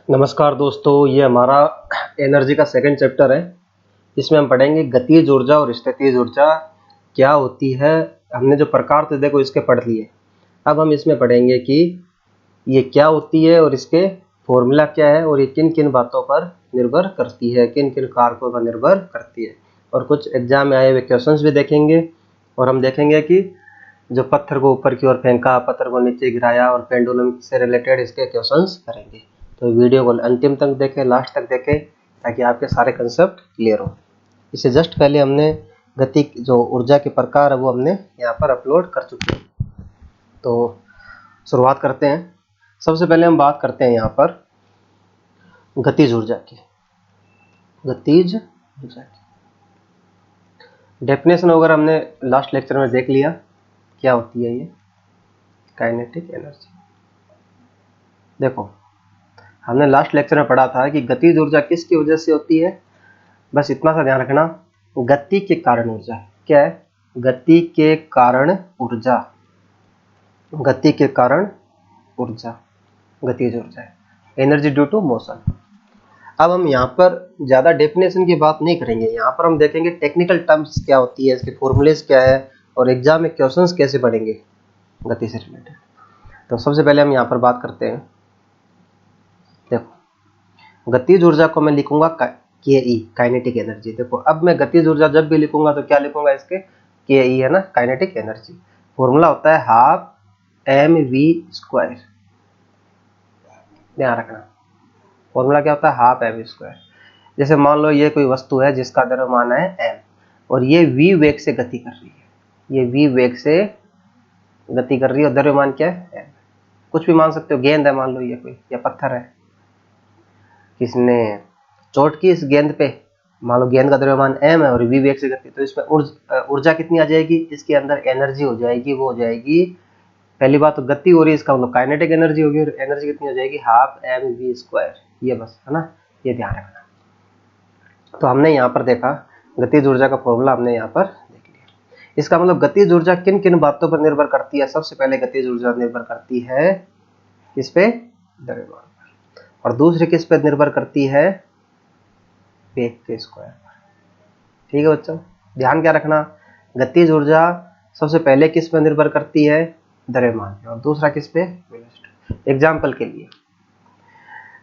नमस्कार दोस्तों, ये हमारा एनर्जी का सेकंड चैप्टर है। इसमें हम पढ़ेंगे गतिज ऊर्जा और स्थितिज ऊर्जा क्या होती है। हमने जो प्रकार थे देखो इसके पढ़ लिए। अब हम इसमें पढ़ेंगे कि ये क्या होती है और इसके फॉर्मूला क्या है और ये किन किन बातों पर निर्भर करती है, किन किन कारकों पर निर्भर करती है। और कुछ एग्जाम में आए हुए क्वेश्चंस भी देखेंगे और हम देखेंगे कि जो पत्थर को ऊपर की ओर फेंका, पत्थर को नीचे गिराया और पेंडुलम से रिलेटेड इसके क्वेश्चंस करेंगे। तो वीडियो को अंतिम तक देखें, लास्ट तक देखें, ताकि आपके सारे कंसेप्ट क्लियर हो। इससे जस्ट पहले हमने गति जो ऊर्जा के प्रकार है वो हमने यहाँ पर अपलोड कर चुके हैं। तो शुरुआत करते हैं। सबसे पहले हम बात करते हैं यहाँ पर गतिज ऊर्जा की। गतिज ऊर्जा की डेफिनेशन वगैरह हमने लास्ट लेक्चर में देख लिया क्या होती है ये काइनेटिक एनर्जी। देखो हमने लास्ट लेक्चर में पढ़ा था कि गतिज ऊर्जा किसकी वजह से होती है। बस इतना सा ध्यान रखना, गति के कारण ऊर्जा। क्या है? गति के कारण ऊर्जा। गति के कारण ऊर्जा गतिज ऊर्जा है, एनर्जी ड्यू टू मोशन। अब हम यहाँ पर ज़्यादा डेफिनेशन की बात नहीं करेंगे। यहाँ पर हम देखेंगे टेक्निकल टर्म्स क्या होती है, इसके फॉर्मूलेस क्या है और एग्जाम में क्वेश्चंस कैसे पढ़ेंगे गति से रिलेटेड। तो सबसे पहले हम यहाँ पर बात करते हैं। देखो गतिज ऊर्जा को मैं लिखूंगा के ई, काइनेटिक एनर्जी। देखो अब मैं गतिज ऊर्जा जब भी लिखूंगा तो क्या लिखूंगा, इसके के ई है ना, काइनेटिक एनर्जी। फॉर्मूला होता है हाफ एम वी स्क्वायर। ध्यान रखना, फॉर्मूला क्या होता है, हाफ एम वी स्क्वायर। जैसे मान लो ये कोई वस्तु है जिसका द्रव्यमान है एम और ये वी वेग से गति कर रही है। ये वी वेग से गति कर रही है और द्रव्यमान क्या है, एम। कुछ भी मान सकते हो, गेंद है मान लो ये कोई, या पत्थर है, किसने चोट की इस गेंद पे, मान लो गेंद का द्रव्यमान एम है और वी वेग से गति, तो इसमें ऊर्जा कितनी आ जाएगी, इसके अंदर एनर्जी हो जाएगी, वो हो जाएगी, पहली बात तो गति हो रही है, इसका मतलब काइनेटिक एनर्जी होगी और एनर्जी कितनी हो जाएगी, हाफ एम वी स्क्वायर। ये बस है ना, ये ध्यान रखना। तो हमने यहाँ पर देखा गतिज ऊर्जा का फॉर्मूला हमने यहाँ पर देख लिया। इसका मतलब गतिज ऊर्जा किन किन बातों पर निर्भर करती है। सबसे पहले गतिज ऊर्जा निर्भर करती है किस पे, द्रव्यमान पर, और दूसरी किस पे निर्भर करती है, वेग के स्क्वायर पर। ठीक है बच्चों, ध्यान क्या रखना, गतिज ऊर्जा सबसे पहले किस पे निर्भर करती है, द्रव्यमान पे, और दूसरा किस पे, वेलोसिटी। एग्जाम्पल के लिए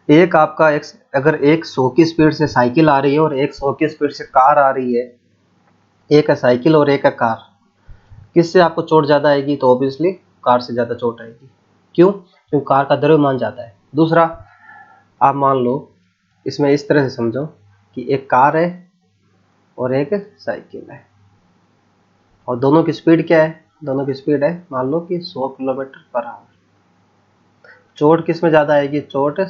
एक आपका अगर एक 100 की स्पीड से साइकिल आ रही है और एक 100 की स्पीड से कार आ रही है, एक है साइकिल और एक है कार, किससे आपको चोट ज्यादा आएगी, तो ऑब्वियसली कार से ज्यादा चोट आएगी। क्यों? क्योंकि कार का द्रव्यमान ज्यादा है। दूसरा, आप मान लो इसमें इस तरह से समझो कि एक कार है और एक साइकिल है और दोनों की स्पीड क्या है, दोनों की स्पीड है मान लो कि 100 किलोमीटर पर आवर। चोट किस में ज्यादा आएगी, चोट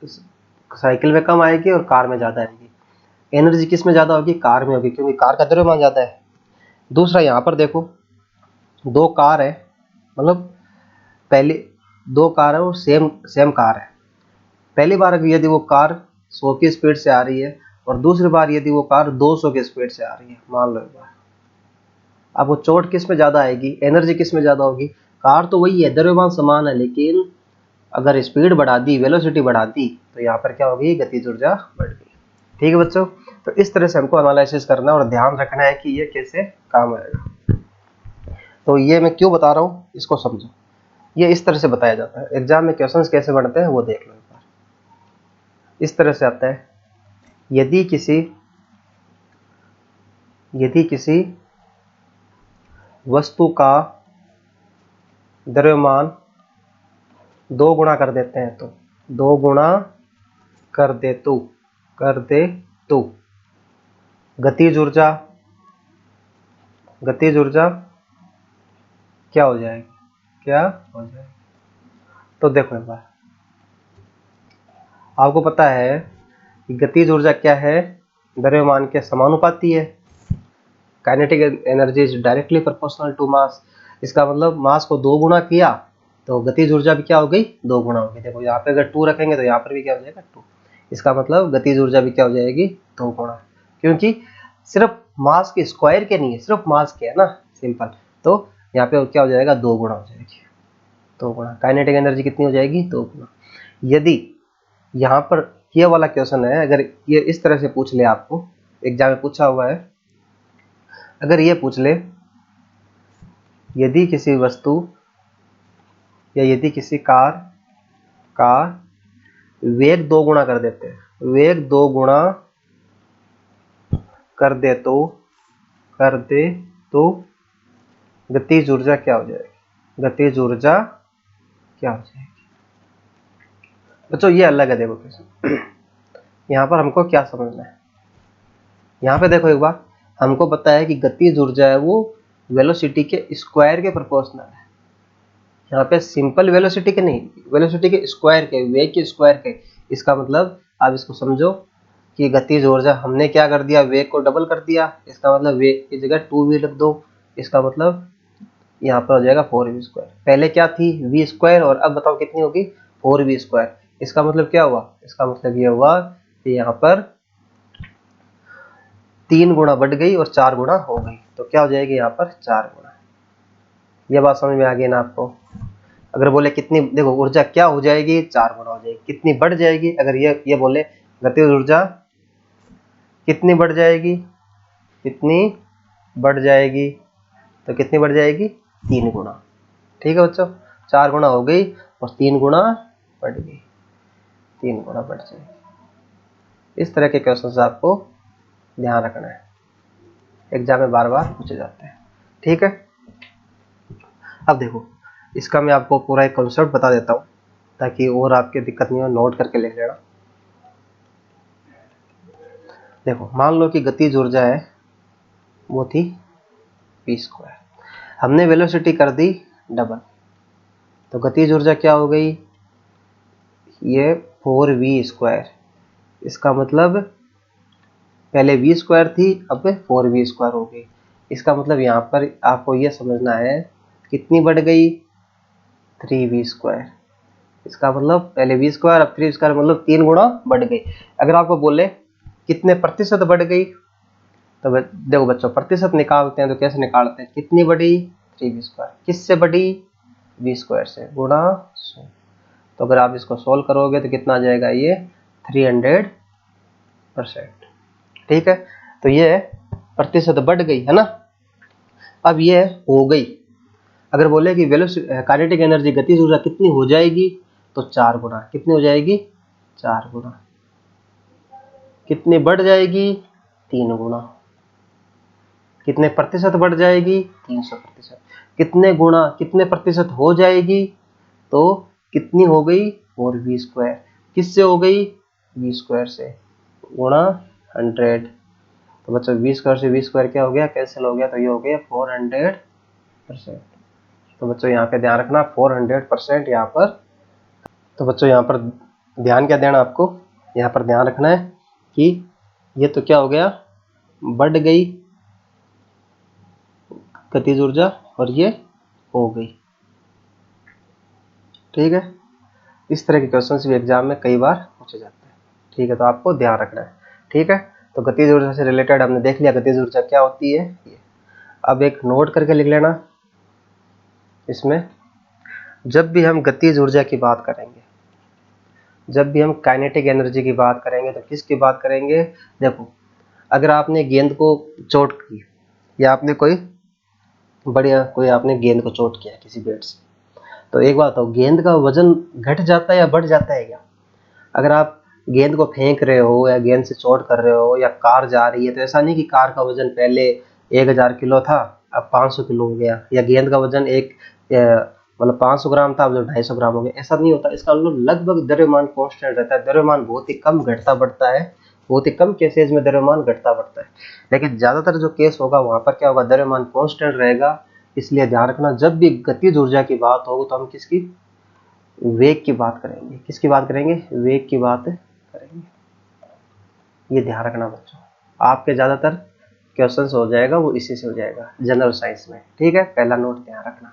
साइकिल में कम आएगी और कार में ज्यादा आएगी। एनर्जी किस में ज्यादा होगी, कार में होगी, क्योंकि कार का द्रव्यमान ज्यादा है। दूसरा, यहाँ पर देखो दो कार है, मतलब पहले दो कार है और सेम कार है। पहली बार यदि वो कार 100 की स्पीड से आ रही है और दूसरी बार यदि वो कार 200 की स्पीड से आ रही है, मान लो एक बार, अब वो चोट किस में ज्यादा आएगी, एनर्जी किस में ज्यादा होगी। कार तो वही है, द्रव्यमान समान है, लेकिन अगर स्पीड बढ़ा दी, वेलोसिटी बढ़ा दी, तो यहाँ पर क्या होगी, गतिज ऊर्जा बढ़ गई। ठीक है बच्चों, तो इस तरह से हमको एनालिसिस करना और ध्यान रखना है कि ये कैसे काम आएगा। तो ये मैं क्यों बता रहा हूँ, इसको समझो। ये इस तरह से बताया जाता है, एग्जाम में क्वेश्चंस कैसे बनते हैं वो देख लो एक बार। इस तरह से आता है, यदि किसी वस्तु का द्रव्यमान 2 गुना कर देते हैं, तो 2 गुना कर दे तो गतिज ऊर्जा क्या हो जाएगी, तो देखो एक बार, आपको पता है कि गतिज ऊर्जा क्या है, द्रव्यमान के समानुपाती है। Kinetic energy is directly proportional to mass. इसका मतलब मास को 2 गुना किया तो गतिज ऊर्जा भी क्या हो गई, 2 गुना हो गई। देखो यहाँ पे अगर 2 रखेंगे तो यहाँ पर भी क्या हो जाएगा, 2। इसका मतलब गतिज ऊर्जा भी क्या हो जाएगी, 2 गुना, क्योंकि सिर्फ मास के स्क्वायर के नहीं है, सिर्फ मास के है ना, सिंपल। तो यहाँ पे क्या हो जाएगा, 2 गुना हो जाएगी, 2 गुना। काइनेटिक एनर्जी कितनी हो जाएगी, 2 गुना। यदि यहाँ पर ये वाला क्वेश्चन है, अगर ये इस तरह से पूछ ले, आपको एग्जाम में पूछा हुआ है, अगर ये पूछ ले यदि किसी वस्तु या यदि किसी कार का वेग 2 गुना कर देते हैं, वेग 2 गुना कर दे तो गतिज ऊर्जा क्या हो जाएगी, गतिज ऊर्जा क्या हो जाएगी। बच्चों ये अलग है, देखो क्वेश्चन यहाँ पर हमको क्या समझना है। यहाँ पे देखो एक बार, हमको पता है कि गतिज ऊर्जा है वो वेलोसिटी के स्क्वायर के प्रोपोर्शनल है। यहाँ पे सिंपल वेलोसिटी के नहीं, वेलोसिटी के स्क्वायर के, वेग के स्क्वायर के। इसका मतलब आप इसको समझो कि गतिज ऊर्जा हमने क्या कर दिया, वेग को डबल कर दिया। इसका मतलब वेग की जगह 2v लिख दो। इसका मतलब यहाँ पर हो जाएगा 4v स्क्वायर। पहले क्या थी, v स्क्वायर, और अब बताओ कितनी होगी, 4v स्क्वायर। इसका मतलब क्या हुआ, इसका मतलब ये हुआ कि यहाँ पर 3 गुना बढ़ गई और 4 गुना हो गई, तो क्या हो जाएगी यहाँ पर 4 गुना। ये बात समझ में आ गई ना आपको। अगर बोले कितनी, देखो ऊर्जा क्या हो जाएगी, 4 गुना हो जाएगी। कितनी बढ़ जाएगी, अगर ये बोले गतिज ऊर्जा कितनी बढ़ जाएगी, कितनी बढ़ जाएगी, तो कितनी बढ़ जाएगी, 3 गुना। ठीक है बच्चों, 4 गुना हो गई और 3 गुना बढ़ गई, 3 गुना बढ़ जाएगी। इस तरह के क्वेश्चन आपको ध्यान रखना है, एग्जाम में बार बार पूछे जाते हैं। ठीक है, अब देखो इसका मैं आपको पूरा एक कॉन्सेप्ट बता देता हूँ ताकि और आपके दिक्कत नहीं हो, नोट करके लिख लेना। देखो मान लो कि गतिज ऊर्जा है वो थी v स्क्वायर, हमने वेलोसिटी कर दी डबल, तो गतिज ऊर्जा क्या हो गई, ये 4v स्क्वायर। इसका मतलब पहले v स्क्वायर थी, अब 4v स्क्वायर हो गई। इसका मतलब यहाँ पर आपको ये समझना है कितनी बढ़ गई, 3v स्क्वायर। इसका मतलब पहले v स्क्वायर, अब 3 स्क्वायर, मतलब 3 गुना बढ़ गई। अगर आपको बोले कितने प्रतिशत बढ़ गई, तो देखो बच्चों प्रतिशत निकालते हैं तो कैसे निकालते हैं, कितनी बढ़ी, 3v स्क्वायर। किससे बढ़ी, v स्क्वायर से, गुणा 100। तो अगर आप इसको सोल्व करोगे तो कितना आ जाएगा, ये 300%। ठीक है, तो ये प्रतिशत बढ़ गई है ना। अब ये हो गई, अगर बोले कि काइनेटिक एनर्जी गतिज ऊर्जा कितनी हो जाएगी, तो 4 गुना। कितनी हो जाएगी, 4 गुना। कितनी बढ़ जाएगी, 3 गुना। कितने प्रतिशत बढ़ जाएगी, 300%। कितने गुना, कितने प्रतिशत हो जाएगी, तो कितनी हो गई, 4v स्क्वायर। किससे हो गई, v स्क्वायर से, गुणा 100। तो बच्चों v स्क्वायर से v स्क्वायर क्या हो गया, कैंसिल हो गया, तो ये हो गया 400%। तो बच्चों यहाँ पे ध्यान रखना 400% यहाँ पर। तो बच्चों यहाँ पर ध्यान क्या देना आपको, यहाँ पर ध्यान रखना है कि ये तो क्या हो गया, बढ़ गई गतिज ऊर्जा और ये हो गई। ठीक है, इस तरह के क्वेश्चंस भी एग्जाम में कई बार पूछे जाते हैं। ठीक है, तो आपको ध्यान रखना है। ठीक है, तो गतिज ऊर्जा से रिलेटेड हमने देख लिया गतिज ऊर्जा क्या होती है। अब एक नोट करके लिख लेना इसमें, जब भी हम गतिज ऊर्जा की बात करेंगे, जब भी हम काइनेटिक एनर्जी की बात करेंगे, तो किसकी बात करेंगे। देखो अगर आपने गेंद को चोट की, या आपने कोई आपने गेंद को चोट किया किसी बैट से, तो एक बात हो, गेंद का वजन घट जाता है या बढ़ जाता है क्या। अगर आप गेंद को फेंक रहे हो या गेंद से चोट कर रहे हो या कार जा रही है, तो ऐसा नहीं कि कार का वजन पहले 1000 किलो था अब 500 किलो हो गया, या गेंद का वजन मतलब 500 ग्राम था अब जो 250 ग्राम हो गया, ऐसा नहीं होता। इसका मतलब लगभग द्रव्यमान कांस्टेंट रहता है, द्रव्यमान बहुत ही कम घटता बढ़ता है, बहुत ही कम केसेज में द्रव्यमान घटता बढ़ता है। लेकिन ज्यादातर जो केस होगा वहां पर क्या होगा, द्रव्यमान कांस्टेंट रहेगा। इसलिए ध्यान रखना जब भी गतिज ऊर्जा की बात होगी तो हम किसकी, वेग की बात करेंगे। किसकी बात करेंगे, वेग की बात करेंगे। ये ध्यान रखना बच्चों, आपके ज्यादातर क्वेश्चंस हो जाएगा वो इसी से हो जाएगा जनरल साइंस में। ठीक है, पहला नोट ध्यान रखना,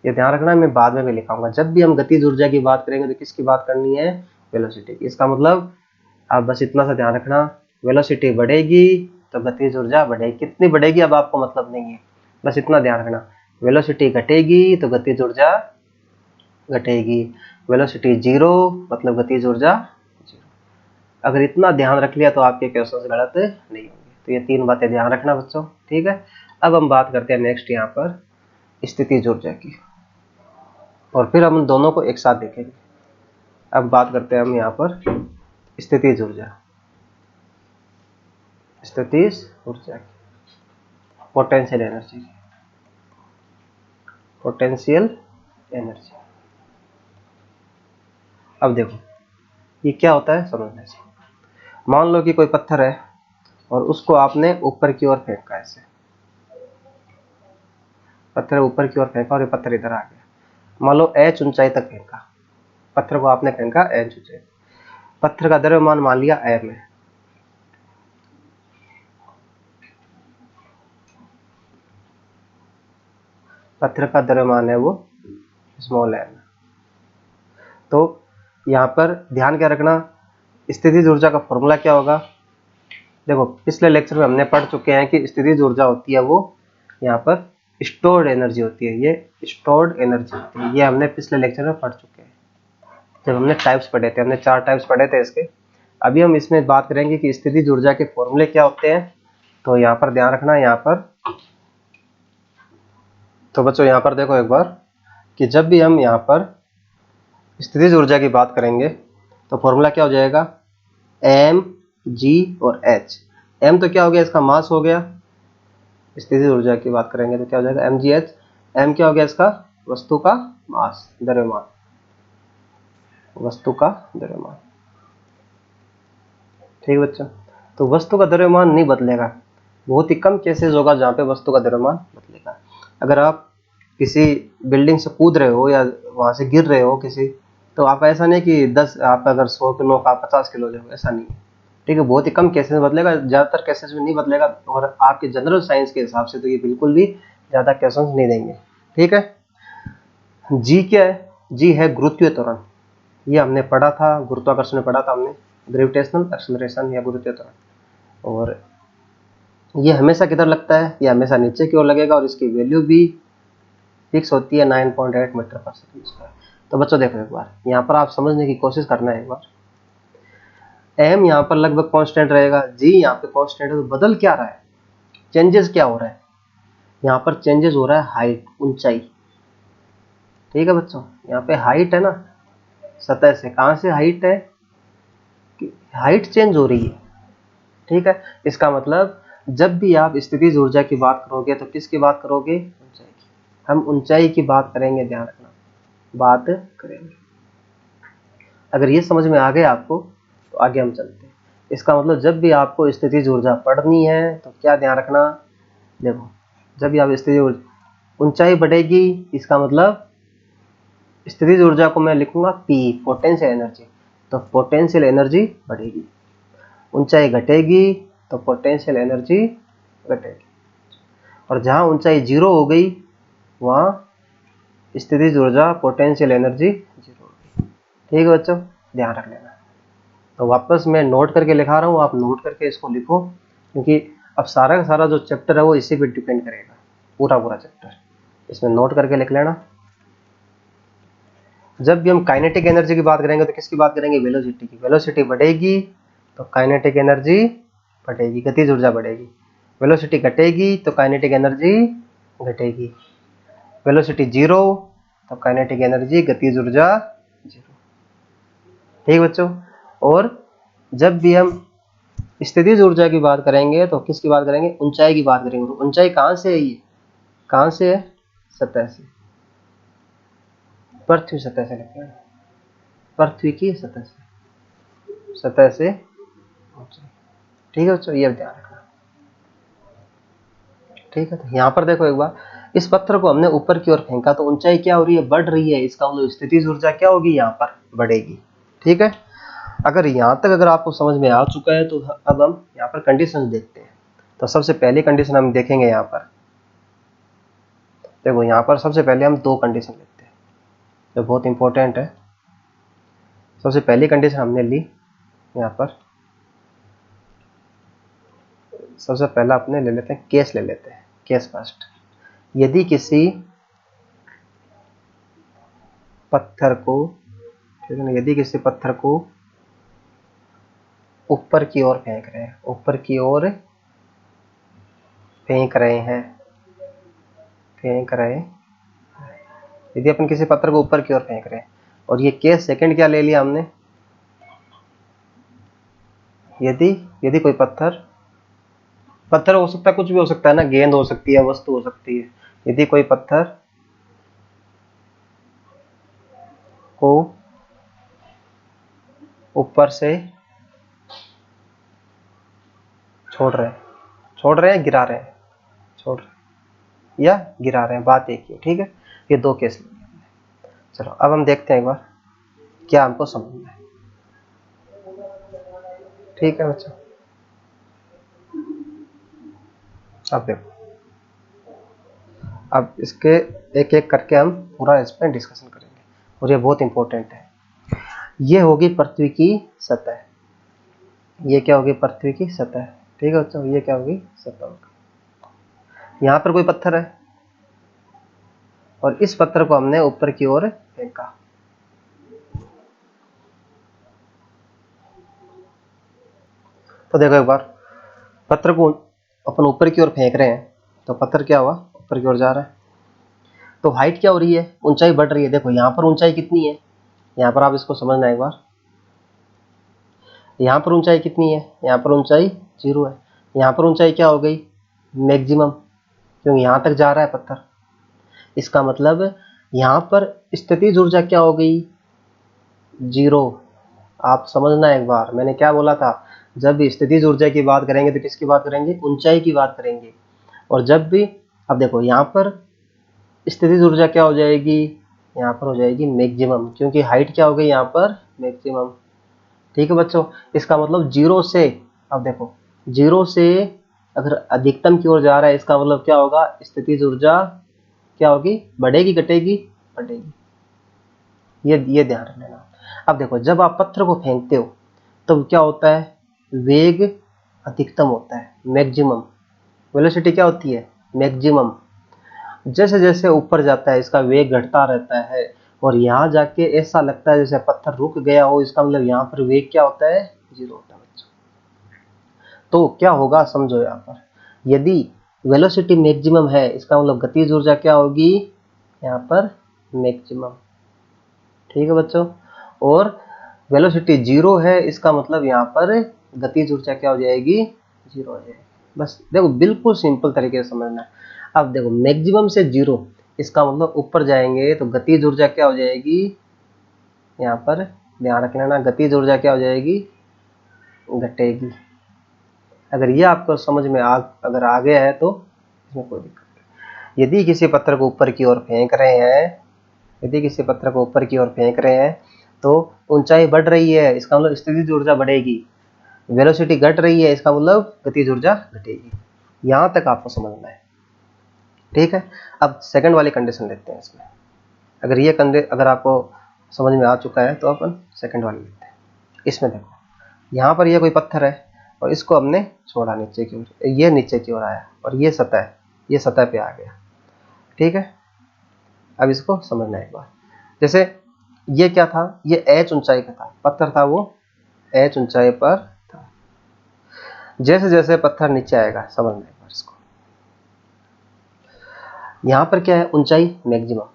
ये ध्यान रखना, मैं बाद में भी लिखाऊंगा। जब भी हम गतिज ऊर्जा की बात करेंगे तो किसकी बात करनी है, वेलोसिटी की। इसका मतलब आप बस इतना सा ध्यान रखना, वेलोसिटी बढ़ेगी तो गतिज ऊर्जा बढ़ेगी। कितनी बढ़ेगी अब आपको मतलब नहीं है, बस इतना ध्यान रखना। वेलोसिटी घटेगी तो गतिज ऊर्जा घटेगी, वेलोसिटी 0 मतलब गतिज ऊर्जा अगर इतना ध्यान रख लिया तो आपके क्वेश्चन गलत नहीं होंगे। तो ये 3 बातें ध्यान रखना बच्चों, ठीक है। अब हम बात करते हैं नेक्स्ट यहाँ पर स्थितिज ऊर्जा की, और फिर हम उन दोनों को एक साथ देखेंगे। अब बात करते हैं हम यहाँ पर स्थितिज ऊर्जा, स्थितिज ऊर्जा की, पोटेंशियल एनर्जी की, पोटेंशियल एनर्जी। अब देखो ये क्या होता है समझने से। मान लो कि कोई पत्थर है और उसको आपने ऊपर की ओर फेंका, ऐसे पत्थर ऊपर की ओर फेंका और ये पत्थर इधर आ गया। मान लो h ऊंचाई तक फेंका, पत्थर को आपने फेंका h ऊंचाई, पत्थर का द्रव्यमान मान लिया m है, पत्थर का द्रव्यमान है वो स्मॉल m। तो यहाँ पर ध्यान क्या रखना, स्थितिज ऊर्जा का फॉर्मूला क्या होगा। देखो पिछले लेक्चर में हमने पढ़ चुके हैं कि स्थितिज ऊर्जा होती है वो यहाँ पर स्टोर्ड एनर्जी होती है, ये स्टोर्ड एनर्जी होती है, ये हमने पिछले लेक्चर में पढ़ चुके हैं जब हमने टाइप्स पढ़े थे, हमने 4 टाइप्स पढ़े थे इसके। अभी हम इसमें बात करेंगे कि स्थितिज ऊर्जा के फॉर्मूले क्या होते हैं। तो यहाँ पर ध्यान रखना, यहाँ पर तो बच्चों यहाँ पर देखो एक बार कि जब भी हम यहाँ पर स्थितिज ऊर्जा की बात करेंगे तो फॉर्मूला क्या हो जाएगा, एम जी और एच। एम तो क्या हो गया, इसका मास हो गया। स्थितिज ऊर्जा की बात करेंगे तो क्या हो जाएगा, एम जी एच। एम क्या हो गया, इसका वस्तु का मास, द्रव्यमान, वस्तु का द्रव्यमान, ठीक है बच्चों। तो वस्तु का द्रव्यमान नहीं बदलेगा, बहुत ही कम केसेस होगा जहाँ पे वस्तु का द्रव्यमान बदलेगा। अगर आप किसी बिल्डिंग से कूद रहे हो या वहां से गिर रहे हो किसी, तो आपका ऐसा नहीं कि 10 आप अगर 100 किलो का 50 किलो जो, ऐसा नहीं है, ठीक है। बहुत ही कम केसेस में बदलेगा, ज़्यादातर केसेस में नहीं बदलेगा। और आपके जनरल साइंस के हिसाब से तो ये बिल्कुल भी ज़्यादा क्वेश्चन नहीं देंगे, ठीक है। जी क्या है, जी है गुरुत्वीय त्वरण, ये हमने पढ़ा था, गुरुत्वाकर्षण में पढ़ा था हमने, ग्रेविटेशनल एक्सेलरेशन या गुरुत्वीय त्वरण। और ये हमेशा किधर लगता है, ये हमेशा नीचे की ओर लगेगा और इसकी वैल्यू भी फिक्स होती है 9.8 मीटर पर सेकंड स्क्वायर। तो बच्चों देखो एक बार यहाँ पर आप समझने की कोशिश करना है एक बार, एम यहाँ पर लगभग कांस्टेंट रहेगा, जी यहाँ पे कांस्टेंट है, तो बदल क्या रहा है, चेंजेस क्या हो रहा है, यहाँ पर चेंजेस हो रहा है हाइट, ऊंचाई, ठीक है बच्चों। यहाँ पे हाइट है ना, सतह से कहाँ से हाइट है, कि हाइट चेंज हो रही है, ठीक है। इसका मतलब जब भी आप स्थितिज ऊर्जा की बात करोगे तो किसकी बात करोगे, ऊंचाई की। हम ऊंचाई की बात करेंगे, ध्यान रखना, बात करेंगे। अगर ये समझ में आ गया आपको तो आगे हम चलते हैं। इसका मतलब जब भी आपको स्थितिज ऊर्जा पढ़नी है तो क्या ध्यान रखना, देखो जब भी आप स्थितिज ऊर्जा, ऊंचाई बढ़ेगी, इसका मतलब स्थितिज ऊर्जा को मैं लिखूंगा P, पोटेंशियल एनर्जी, तो पोटेंशियल एनर्जी बढ़ेगी। ऊंचाई घटेगी तो पोटेंशियल एनर्जी घटेगी। और जहां ऊंचाई 0 हो गई वहां स्थितिज ऊर्जा, पोटेंशियल एनर्जी 0 हो गई, ठीक है बच्चों, ध्यान रख लेना। तो वापस मैं नोट करके लिखा रहा हूँ, आप नोट करके इसको लिखो, क्योंकि अब सारा का सारा जो चैप्टर है वो इसी पे डिपेंड करेगा, पूरा पूरा चैप्टर, इसमें नोट करके लिख लेना। जब भी हम काइनेटिक एनर्जी की बात करेंगे तो किसकी बात करेंगे, वेलोसिटी की। वेलोसिटी बढ़ेगी तो काइनेटिक एनर्जी बढ़ेगी, गतिज ऊर्जा बढ़ेगी। वेलोसिटी घटेगी तो काइनेटिक एनर्जी घटेगी। वेलोसिटी 0 तो काइनेटिक एनर्जी, गतिज ऊर्जा 0, ठीक बच्चों। और जब भी हम स्थितिज ऊर्जा की बात करेंगे तो किसकी बात करेंगे, ऊंचाई की बात करेंगे। ऊंचाई कहाँ से है, ये कहाँ से है, सतह से, पृथ्वी सतह से लिखते हैं, पृथ्वी की सतह से, सतह से ऊंचाई, ठीक है बच्चों, ये ध्यान रखना, ठीक है। तो यहाँ पर देखो एक बार, इस पत्थर को हमने ऊपर की ओर फेंका तो ऊंचाई क्या हो रही है, बढ़ रही है, इसका मतलब स्थितिज ऊर्जा क्या होगी, यहाँ पर बढ़ेगी, ठीक है। अगर यहाँ तक अगर आपको समझ में आ चुका है तो अब हम यहाँ पर कंडीशन देखते हैं। तो सबसे पहली कंडीशन हम देखेंगे यहाँ पर, देखो यहाँ पर सबसे पहले हम 2 कंडीशन लेते हैं जो बहुत इंपॉर्टेंट है। सबसे पहली कंडीशन हमने ली यहाँ पर, सबसे पहला अपने ले लेते हैं केस, ले लेते हैं केस फर्स्ट। यदि किसी पत्थर को, ठीक है ना, यदि किसी पत्थर को ऊपर की ओर फेंक रहे हैं, ऊपर की ओर फेंक रहे हैं, फेंक रहे। यदि अपन किसी पत्थर को ऊपर की ओर फेंक रहे हैं, और ये केस सेकंड क्या ले लिया हमने, यदि यदि कोई पत्थर, पत्थर हो सकता है, कुछ भी हो सकता है ना, गेंद हो सकती है, वस्तु हो सकती है। यदि कोई पत्थर को ऊपर से छोड़ रहे हैं, गिरा रहे हैं, छोड़ रहे हैं या गिरा रहे हैं, बात एक ही है। ठीक है, ये दो केस ले लिए हमने। चलो अब हम देखते हैं एक बार क्या हमको समझना है। ठीक है बच्चों, अब देखो, अब इसके एक एक करके हम पूरा इस पर डिस्कशन करेंगे, और ये बहुत इंपॉर्टेंट है। ये होगी पृथ्वी की सतह, ये क्या होगी, पृथ्वी की सतह। ठीक है बच्चों, ये क्या होगी, सतह होगी। यहाँ पर कोई पत्थर है, और इस पत्थर को हमने ऊपर की ओर फेंका। तो देखो एक बार, पत्थर को अपन ऊपर की ओर फेंक रहे हैं, तो पत्थर क्या हुआ, ऊपर की ओर जा रहा है। तो हाइट क्या हो रही है, ऊंचाई बढ़ रही है। देखो यहाँ पर ऊंचाई कितनी है, यहाँ पर आप इसको समझना एक बार, यहाँ पर ऊंचाई कितनी है, यहाँ पर ऊंचाई 0 है। यहाँ पर ऊंचाई क्या हो गई, मैक्सिमम, क्योंकि यहाँ तक जा रहा है पत्थर। इसका मतलब यहाँ पर स्थितिज ऊर्जा क्या हो गई, 0। आप समझना एक बार, मैंने क्या बोला था, जब भी स्थितिज ऊर्जा की बात करेंगे तो किसकी बात करेंगे, ऊंचाई की बात करेंगे। और जब भी, अब देखो यहाँ पर स्थितिज ऊर्जा क्या हो जाएगी, यहाँ पर हो जाएगी मैक्सिमम, क्योंकि हाइट क्या हो गई यहाँ पर, मैक्सिमम। ठीक है बच्चों, इसका मतलब 0 से, अब देखो 0 से अगर अधिकतम की ओर जा रहा है, इसका मतलब क्या होगा, स्थितिज ऊर्जा क्या होगी, बढ़ेगी घटेगी, बढ़ेगी। ये ध्यान रख लेना। अब देखो, जब आप पत्थर को फेंकते हो तब क्या होता है, वेग अधिकतम होता है, मैक्सिमम। वेलोसिटी क्या होती है, मैक्सिमम। जैसे जैसे ऊपर जाता है इसका वेग घटता रहता है, और यहाँ जाके ऐसा लगता है जैसे पत्थर रुक गया हो, इसका मतलब यहाँ पर वेग क्या होता है, 0 होता है बच्चों। तो क्या होगा समझो, यहाँ पर यदि वेलोसिटी मैक्सिमम है, इसका मतलब गतिज ऊर्जा क्या होगी, यहाँ पर मैक्सिमम। ठीक है बच्चों, और वेलोसिटी 0 है, इसका मतलब यहाँ पर गतिज ऊर्जा क्या हो जाएगी, 0 हो जाएगी। बस देखो, बिल्कुल सिंपल तरीके से समझना है। अब देखो, मैक्सिमम से 0, इसका मतलब ऊपर जाएंगे तो गतिज ऊर्जा क्या हो जाएगी, यहाँ पर ध्यान रख लेना, गतिज ऊर्जा क्या हो जाएगी, घटेगी। अगर ये आपको समझ में अगर आ गया है तो इसमें कोई दिक्कत नहीं। यदि किसी पत्थर को ऊपर की ओर फेंक रहे हैं, यदि किसी पत्थर को ऊपर की ओर फेंक रहे हैं, तो ऊंचाई बढ़ रही है, इसका मतलब स्थितिज ऊर्जा बढ़ेगी। वेलोसिटी घट रही है, इसका मतलब गतिज ऊर्जा घटेगी। यहां तक आपको समझना है। ठीक है, अब सेकंड वाली कंडीशन लेते हैं इसमें। अगर ये अगर आपको समझ में आ चुका है तो अपन सेकंड वाली लेते हैं। इसमें देखो, यहाँ पर ये कोई पत्थर है, और इसको हमने छोड़ा नीचे की ओर, ये नीचे की ओर आया, और ये सतह पे आ गया। ठीक है, अब इसको समझना एक बार। जैसे ये क्या था, ये h ऊंचाई का था, पत्थर था वो h ऊंचाई पर था। जैसे जैसे पत्थर नीचे आएगा, समझना एक बार इसको, यहाँ पर क्या है, ऊंचाई मैक्सिमम।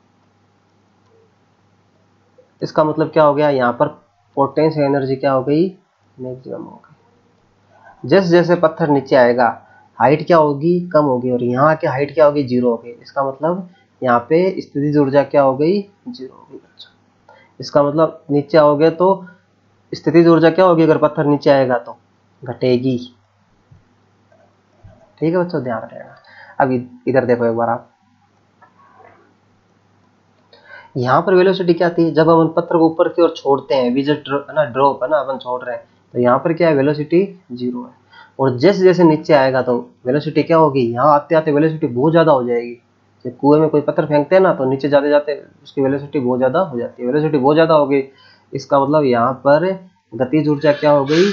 इसका मतलब क्या हो गया, यहाँ पर पोटेंशियल एनर्जी क्या हो गई, मैक्सिमम हो गई। जैसे जैसे पत्थर नीचे आएगा, हाइट क्या होगी, कम होगी, और यहाँ की हाइट क्या होगी, 0 हो गई। इसका मतलब यहाँ पे स्थितिज ऊर्जा क्या हो गई, 0 हो गई बच्चों। इसका मतलब नीचे आओगे तो स्थितिज ऊर्जा क्या होगी, अगर पत्थर नीचे आएगा तो घटेगी। ठीक है बच्चों, ध्यान रखना। अब इधर देखो एक बार आप, यहाँ पर वेलोसिटी क्या थी, जब अपन पत्थर को ऊपर की ओर छोड़ते हैं, विजिट है ना, ड्रॉप है ना, अपन छोड़ रहे हैं, तो यहाँ पर क्या है, वेलोसिटी 0 है। और जैसे जैसे नीचे आएगा तो वेलोसिटी क्या होगी, यहाँ आते आते वेलोसिटी बहुत ज्यादा हो जाएगी। जब कुएं में कोई पत्थर फेंकते हैं ना, तो नीचे जाते जाते उसकी वेलोसिटी बहुत ज्यादा हो जाती है, वेलोसिटी बहुत ज्यादा हो गई। इसका मतलब यहाँ पर गतिज ऊर्जा क्या हो गई,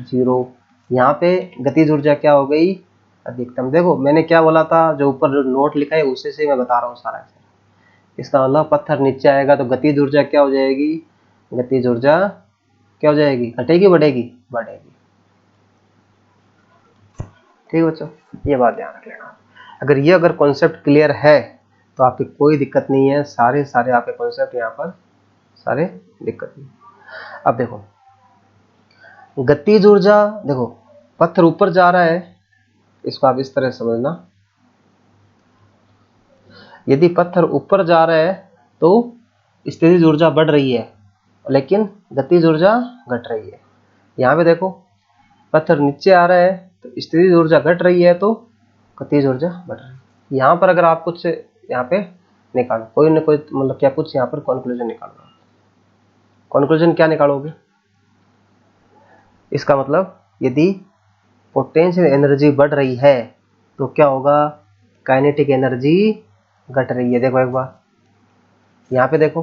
0। यहाँ पे गतिज ऊर्जा क्या हो गई, अधिकतम। देखो मैंने क्या बोला था, जो ऊपर जो नोट लिखा है उसी से मैं बता रहा हूँ सारा। इसका मतलब पत्थर नीचे आएगा तो गतिज ऊर्जा क्या हो जाएगी, गतिज ऊर्जा क्या हो जाएगी, घटेगी बढ़ेगी, बढ़ेगी। ठीक है बच्चों, ये बात ध्यान रख लेना। अगर कॉन्सेप्ट क्लियर है तो आपकी कोई दिक्कत नहीं है, सारे आपके कॉन्सेप्ट यहाँ पर सारे दिक्कत नहीं। अब देखो गतिज ऊर्जा, देखो पत्थर ऊपर जा रहा है, इसको आप इस तरह समझना, यदि पत्थर ऊपर जा रहा है तो स्थितिज ऊर्जा बढ़ रही है, लेकिन गतिज ऊर्जा घट रही है। यहाँ पे देखो पत्थर नीचे आ रहा है तो स्थितिज ऊर्जा घट रही है, तो गतिज ऊर्जा बढ़ रही है। यहाँ पर अगर आप कुछ यहाँ पे निकालो, कोई ना कोई मतलब क्या कुछ यहाँ पर कंक्लूजन निकालो। कंक्लूजन क्या निकालोगे, इसका मतलब यदि पोटेंशियल एनर्जी बढ़ रही है तो क्या होगा, काइनेटिक एनर्जी घट रही है। देखो एक बार यहाँ पे देखो,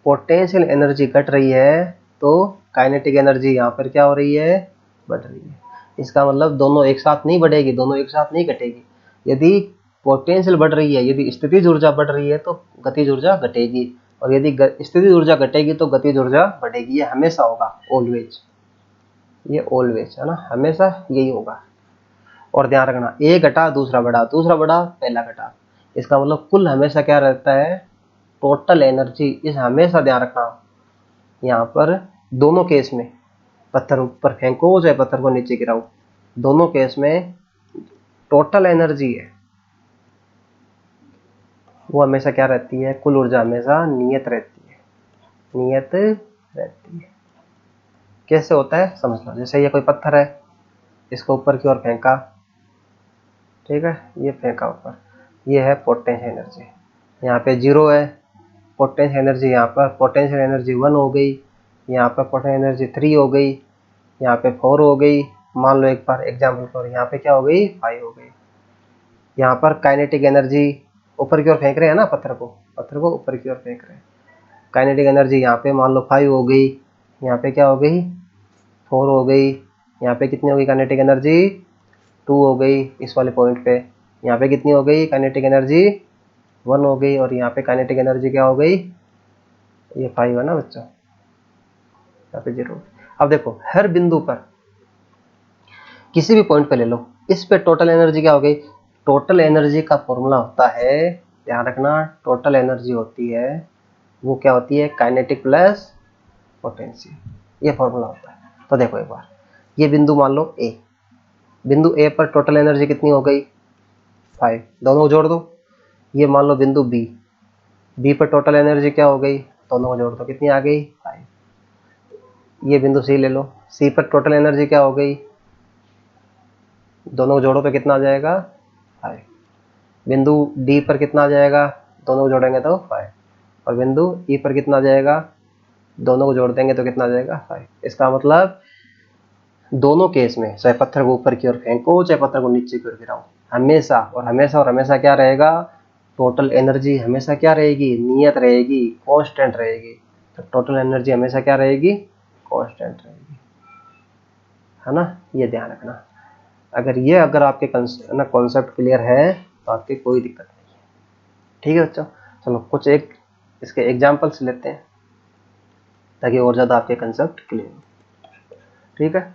पोटेंशियल एनर्जी घट रही है तो काइनेटिक एनर्जी यहाँ पर क्या हो रही है, बढ़ रही है। इसका मतलब दोनों एक साथ नहीं बढ़ेगी, दोनों एक साथ नहीं घटेगी। यदि पोटेंशियल बढ़ रही है, यदि स्थितिज ऊर्जा बढ़ रही है तो गतिज ऊर्जा घटेगी, और यदि स्थितिज ऊर्जा घटेगी तो गतिज ऊर्जा बढ़ेगी। ये हमेशा होगा, ऑलवेज, ये ऑलवेज है ना, हमेशा यही होगा। और ध्यान रखना, एक घटा दूसरा बढ़ा, दूसरा बढ़ा पहला घटा, इसका मतलब कुल हमेशा क्या रहता है, टोटल एनर्जी। इस हमेशा ध्यान रखना, यहाँ पर दोनों केस में, पत्थर ऊपर फेंको चाहे पत्थर को नीचे गिराओ, दोनों केस में टोटल एनर्जी है वो हमेशा क्या रहती है, कुल ऊर्जा हमेशा नियत रहती है, नियत रहती है। कैसे होता है समझ लो, जैसे ये कोई पत्थर है, इसको ऊपर की ओर फेंका, ठीक है, ये फेंका ऊपर, ये है पोटेंशियल एनर्जी। यहाँ पे 0 है पोटेंशियल एनर्जी, यहाँ पर पोटेंशियल एनर्जी 1 हो गई, यहाँ पर पोटेंशियल एनर्जी 3 हो गई, यहाँ पे 4 हो गई, मान लो एक बार एग्जाम्पल पर, यहाँ पे क्या हो गई, 5 हो गई। यहाँ पर काइनेटिक एनर्जी ऊपर की ओर फेंक रहे हैं ना, पत्थर को ऊपर की ओर फेंक रहे हैं, काइनेटिक एनर्जी यहाँ पे मान लो 5 हो गई, यहाँ पे क्या हो गई, 4 हो गई, यहाँ पे कितनी हो गई काइनेटिक एनर्जी, 2 हो गई इस वाले पॉइंट पे, यहाँ पे कितनी हो गई काइनेटिक एनर्जी, 1 हो गई, और यहाँ पे काइनेटिक एनर्जी क्या हो गई, ये 5 है ना बच्चों, यहाँ पे 0। अब देखो हर बिंदु पर किसी भी पॉइंट पे ले लो, इस पे टोटल एनर्जी क्या हो गई, टोटल एनर्जी का फॉर्मूला होता है, ध्यान रखना, टोटल एनर्जी होती है वो क्या होती है, काइनेटिक प्लस पोटेंशियल, ये फॉर्मूला होता है। तो देखो एक बार, ये बिंदु मान लो ए, बिंदु ए पर टोटल एनर्जी कितनी हो गई, 5, दोनों को जोड़ दो। ये मान लो बिंदु बी, बी पर टोटल एनर्जी क्या हो गई, दोनों को जोड़ दो, कितनी आ गई, 5। ये बिंदु सी ले लो, सी पर टोटल एनर्जी क्या हो गई, दोनों को जोड़ो तो कितना आ जाएगा, 5। बिंदु डी पर कितना आ जाएगा, दोनों को जोड़ेंगे तो 5, और बिंदु ई पर कितना आ जाएगा, दोनों को जोड़ देंगे तो कितना आ जाएगा, 5। इसका मतलब दोनों केस में, चाहे पत्थर को ऊपर की ओर फेंको चाहे पत्थर को नीचे की ओर गिराओ, हमेशा और हमेशा और हमेशा क्या रहेगा, टोटल एनर्जी हमेशा क्या रहेगी, नियत रहेगी, कांस्टेंट रहेगी। तो टोटल एनर्जी हमेशा क्या रहेगी, कांस्टेंट रहेगी, है ना, ये ध्यान रखना। अगर आपके कॉन्सेप्ट क्लियर है तो आपकी कोई दिक्कत नहीं है। ठीक है बच्चों, चलो कुछ एक इसके एग्जाम्पल्स लेते हैं ताकि और ज़्यादा आपके कंसेप्ट क्लियर हो। ठीक है,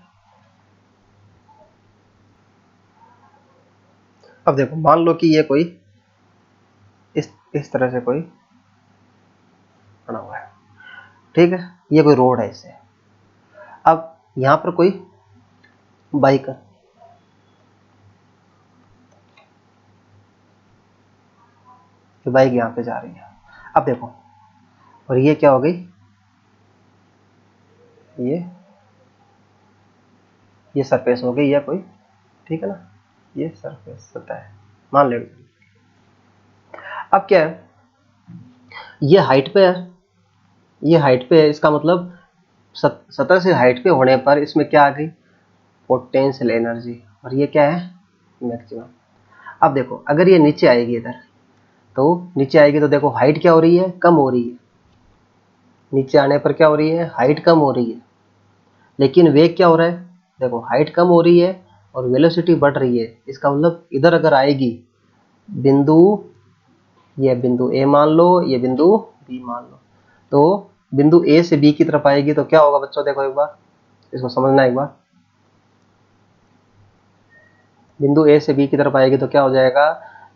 अब देखो मान लो कि ये कोई इस तरह से कोई बना हुआ है, ठीक है, ये कोई रोड है इसे, अब यहाँ पर कोई बाइक, बाइक यहाँ पे जा रही है। अब देखो, और ये क्या हो गई, ये सरफेस हो गई या कोई, ठीक है ना, ये सरफेस सतह है, मान ले। अब क्या है, ये हाइट पे है, ये हाइट पे है, इसका मतलब सतह से हाइट पे होने पर इसमें क्या आ गई, पोटेंशियल एनर्जी, और ये क्या है, मैक्सिमम। अब देखो अगर ये नीचे आएगी इधर, तो नीचे आएगी तो देखो हाइट क्या हो रही है, कम हो रही है, नीचे आने पर क्या हो रही है, हाइट कम हो रही है, लेकिन वेग क्या हो रहा है, देखो हाइट कम हो रही है और वेलोसिटी बढ़ रही है। इसका मतलब इधर अगर आएगी बिंदु, ये बिंदु ए मान लो, ये बिंदु बी मान लो, तो बिंदु ए से बी की तरफ आएगी तो क्या होगा बच्चों, देखो एक बार इसको समझना एक बार। बिंदु ए से बी की तरफ आएगी तो क्या हो जाएगा,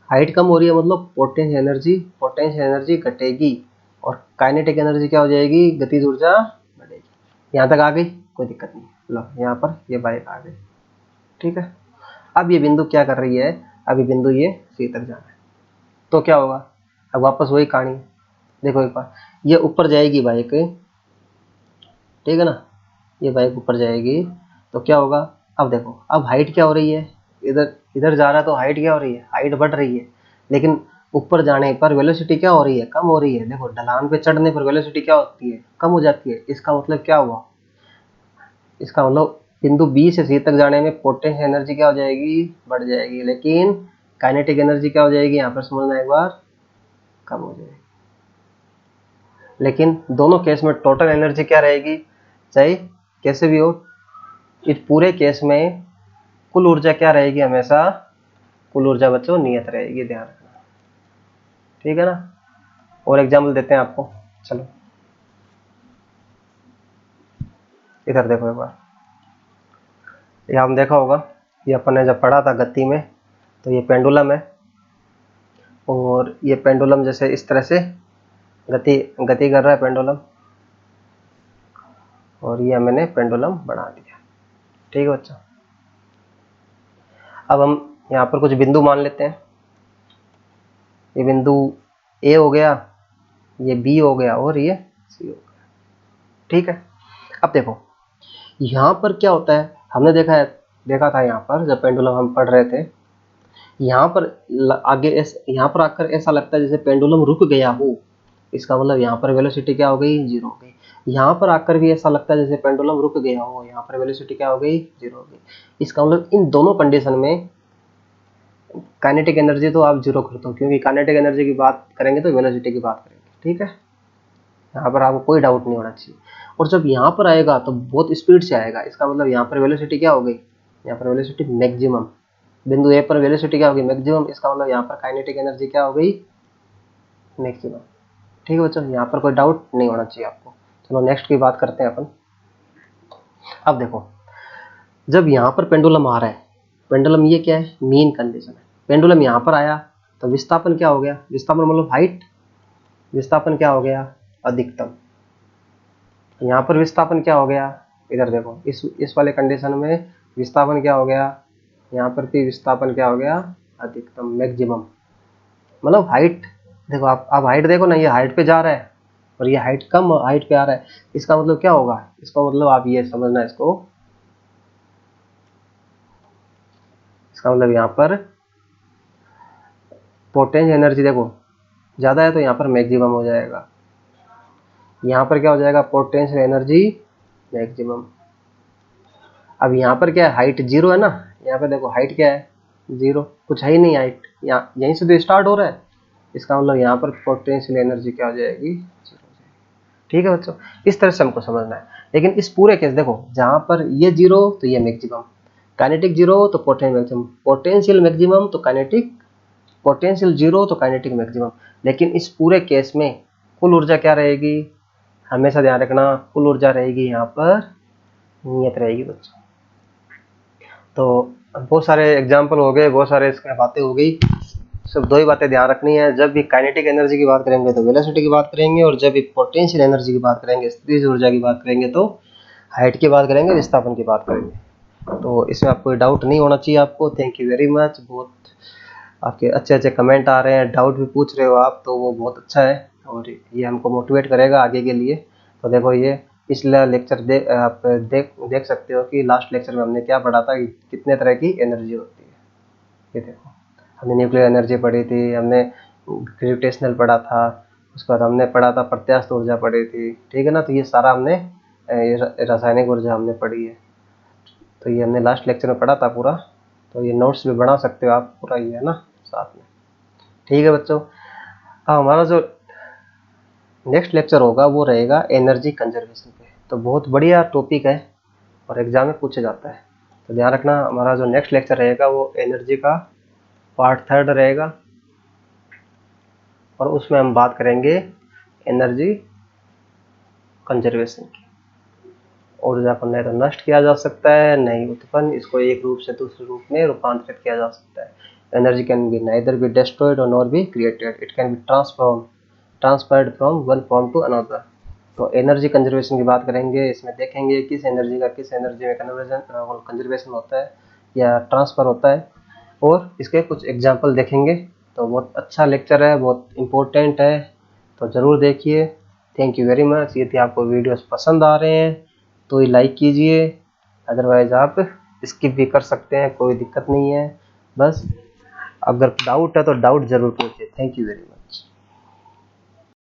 हाइट कम हो रही है मतलब पोटेंशियल एनर्जी घटेगी और काइनेटिक एनर्जी क्या हो जाएगी, गतिज ऊर्जा बढ़ेगी। यहाँ तक आ गई, कोई दिक्कत नहीं। लो यहाँ पर ये बाइक आ गई, ठीक है। अब ये बिंदु क्या कर रही है, अभी बिंदु ये सी तक जाना है तो क्या होगा, अब वापस वही कहानी। देखो एक बार ये ऊपर जाएगी बाइक, ठीक है ना, ये बाइक ऊपर जाएगी तो क्या होगा, अब देखो अब हाइट क्या हो रही है, इधर इधर जा रहा है तो हाइट क्या हो रही है, हाइट बढ़ रही है। लेकिन ऊपर जाने पर वेलोसिटी क्या हो रही है, कम हो रही है। देखो ढलान पे चढ़ने पर वेलोसिटी क्या होती है, कम हो जाती है। इसका मतलब क्या हुआ, इसका मतलब बिंदु बी से सी तक जाने में पोटेंशियल एनर्जी क्या हो जाएगी, बढ़ जाएगी, लेकिन काइनेटिक एनर्जी क्या हो जाएगी, यहाँ पर समझना एक बार, कम हो जाएगी। लेकिन दोनों केस में टोटल एनर्जी क्या रहेगी, चाहे कैसे भी हो, इस पूरे केस में कुल ऊर्जा क्या रहेगी, हमेशा कुल ऊर्जा बच्चों नियत रहेगी, ध्यान रखना, ठीक है ना। और एग्जाम्पल देते हैं आपको, चलो इधर देखो एक बार, ये हम देखा होगा, ये अपन ने जब पढ़ा था गति में, तो ये पेंडुलम है और ये पेंडुलम जैसे इस तरह से गति गति कर रहा है पेंडुलम, और ये मैंने पेंडुलम बना दिया, ठीक है बच्चों। अब हम यहाँ पर कुछ बिंदु मान लेते हैं, ये बिंदु ए हो गया, ये बी हो गया और ये सी हो गया, ठीक है। अब देखो यहाँ पर क्या होता है, हमने देखा था यहाँ पर जब पेंडुलम हम पढ़ रहे थे, यहाँ पर आगे यहाँ पर आकर ऐसा लगता है जैसे पेंडुलम रुक गया हो। इसका मतलब यहाँ पर वेलोसिटी क्या हो गई, जीरो हो गई। यहाँ पर आकर भी ऐसा लगता है जैसे पेंडुलम रुक गया हो, यहाँ पर वेलोसिटी क्या हो गई, जीरो हो गई। इसका मतलब इन दोनों कंडीशन में काइनेटिक एनर्जी तो आप जीरो कर दो, क्योंकि काइनेटिक एनर्जी की बात करेंगे तो वेलोसिटी की बात करेंगे, ठीक है। यहाँ पर आपको कोई डाउट नहीं होना चाहिए। और जब यहाँ पर आएगा तो बहुत स्पीड से आएगा, इसका मतलब यहाँ पर वेलोसिटी क्या हो गई, यहाँ पर वेलोसिटी मैक्सिमम, बिंदु ए पर वेलोसिटी क्या होगी, मैक्सिमम। इसका मतलब यहाँ पर काइनेटिक एनर्जी क्या हो गई, मैक्सिमम, ठीक है बच्चों। यहाँ पर कोई डाउट नहीं होना चाहिए आपको। चलो नेक्स्ट की बात करते हैं अपन। अब देखो जब यहाँ पर पेंडुलम आ रहा है, पेंडुलम ये क्या है, मीन कंडीशन है। पेंडुलम यहाँ पर आया तो विस्थापन क्या हो गया, विस्थापन मतलब हाइट, विस्थापन क्या हो गया, अधिकतम। यहाँ पर विस्थापन क्या हो गया, इधर देखो इस वाले कंडीशन में विस्थापन क्या हो गया, यहाँ पर भी विस्थापन क्या हो गया, अधिकतम, मैक्सिमम। मतलब हाइट, देखो आप हाइट देखो ना, ये हाइट पे जा रहा है और ये हाइट कम हाइट पे आ रहा है। इसका मतलब क्या होगा, इसका मतलब आप ये समझना इसको, इसका मतलब यहाँ पर पोटेंशियल एनर्जी देखो ज़्यादा है तो यहाँ पर मैक्सिमम हो जाएगा, यहाँ पर क्या हो जाएगा, पोटेंशियल एनर्जी मैक्सिमम। अब यहाँ पर क्या है, हाइट जीरो है ना, यहाँ पर देखो हाइट क्या है, जीरो, कुछ है ही नहीं हाइट, यहाँ यहीं से तो स्टार्ट हो रहा है। इसका मतलब यहाँ पर पोटेंशियल एनर्जी क्या हो जाएगी, जीरो हो जाएगी, ठीक है बच्चों। इस तरह से हमको समझना है। लेकिन इस पूरे केस देखो, जहाँ पर ये जीरो तो ये मैक्सिमम, काइनेटिक जीरो तो पोटेंशियल मैक्सिमम, पोटेंशियल मैक्सिमम तो काइनेटिक, पोटेंशियल जीरो तो काइनेटिक मैक्सिमम। लेकिन इस पूरे केस में कुल ऊर्जा क्या रहेगी, हमेशा ध्यान रखना, कुल ऊर्जा रहेगी यहाँ पर नियत रहेगी बच्चों। तो बहुत सारे एग्जाम्पल हो गए, बहुत सारे इसमें बातें हो गई। सिर्फ दो ही बातें ध्यान रखनी है, जब भी काइनेटिक एनर्जी की बात करेंगे तो वेलोसिटी की बात करेंगे, और जब भी पोटेंशियल एनर्जी की बात करेंगे, स्थितिज ऊर्जा की बात करेंगे तो हाइट की बात करेंगे, विस्थापन की बात करेंगे। तो इसमें आपको कोई डाउट नहीं होना चाहिए आपको। Thank you very much. बहुत आपके अच्छे अच्छे कमेंट आ रहे हैं, डाउट भी पूछ रहे हो आप, तो वो बहुत अच्छा है और ये हमको मोटिवेट करेगा आगे के लिए। तो देखो ये पिछला लेक्चर आप देख सकते हो कि लास्ट लेक्चर में हमने क्या पढ़ा था कि कितने तरह की एनर्जी होती है। ये देखो हमने न्यूक्लियर एनर्जी पढ़ी थी, हमने ग्रेविटेशनल पढ़ा था, उसके बाद हमने पढ़ा था प्रत्यास्थ ऊर्जा पढ़ी थी, ठीक है ना। तो ये सारा हमने रासायनिक ऊर्जा हमने पढ़ी है, तो ये हमने लास्ट लेक्चर में पढ़ा था पूरा। तो ये नोट्स भी बना सकते हो आप पूरा, ये है ना साथ में, ठीक है बच्चों। हाँ, हमारा जो नेक्स्ट लेक्चर होगा वो रहेगा एनर्जी कंजर्वेशन पे। तो बहुत बढ़िया टॉपिक है और एग्जाम में पूछा जाता है। तो ध्यान रखना, हमारा जो नेक्स्ट लेक्चर रहेगा वो एनर्जी का पार्ट 3 रहेगा और उसमें हम बात करेंगे एनर्जी कंजर्वेशन की। ऊर्जा को न तो नष्ट किया जा सकता है, न ही उत्पन्न, इसको एक रूप से दूसरे रूप में रूपांतरित किया जा सकता है। Energy can be neither be destroyed और nor be created, it can be transferred from one form to another. तो एनर्जी कंजर्वेशन की बात करेंगे, इसमें देखेंगे किस एनर्जी का किस एनर्जी में कंजर्वेशन होता है या ट्रांसफर होता है, और इसके कुछ एग्जाम्पल देखेंगे। तो बहुत अच्छा लेक्चर है, बहुत इम्पोर्टेंट है, तो ज़रूर देखिए। Thank you very much. यदि आपको वीडियोस पसंद आ रहे हैं तो ये लाइक कीजिए, अदरवाइज आप स्किप भी कर सकते हैं, कोई दिक्कत नहीं है। बस अगर डाउट है तो डाउट ज़रूर पूछिए। Thank you very much.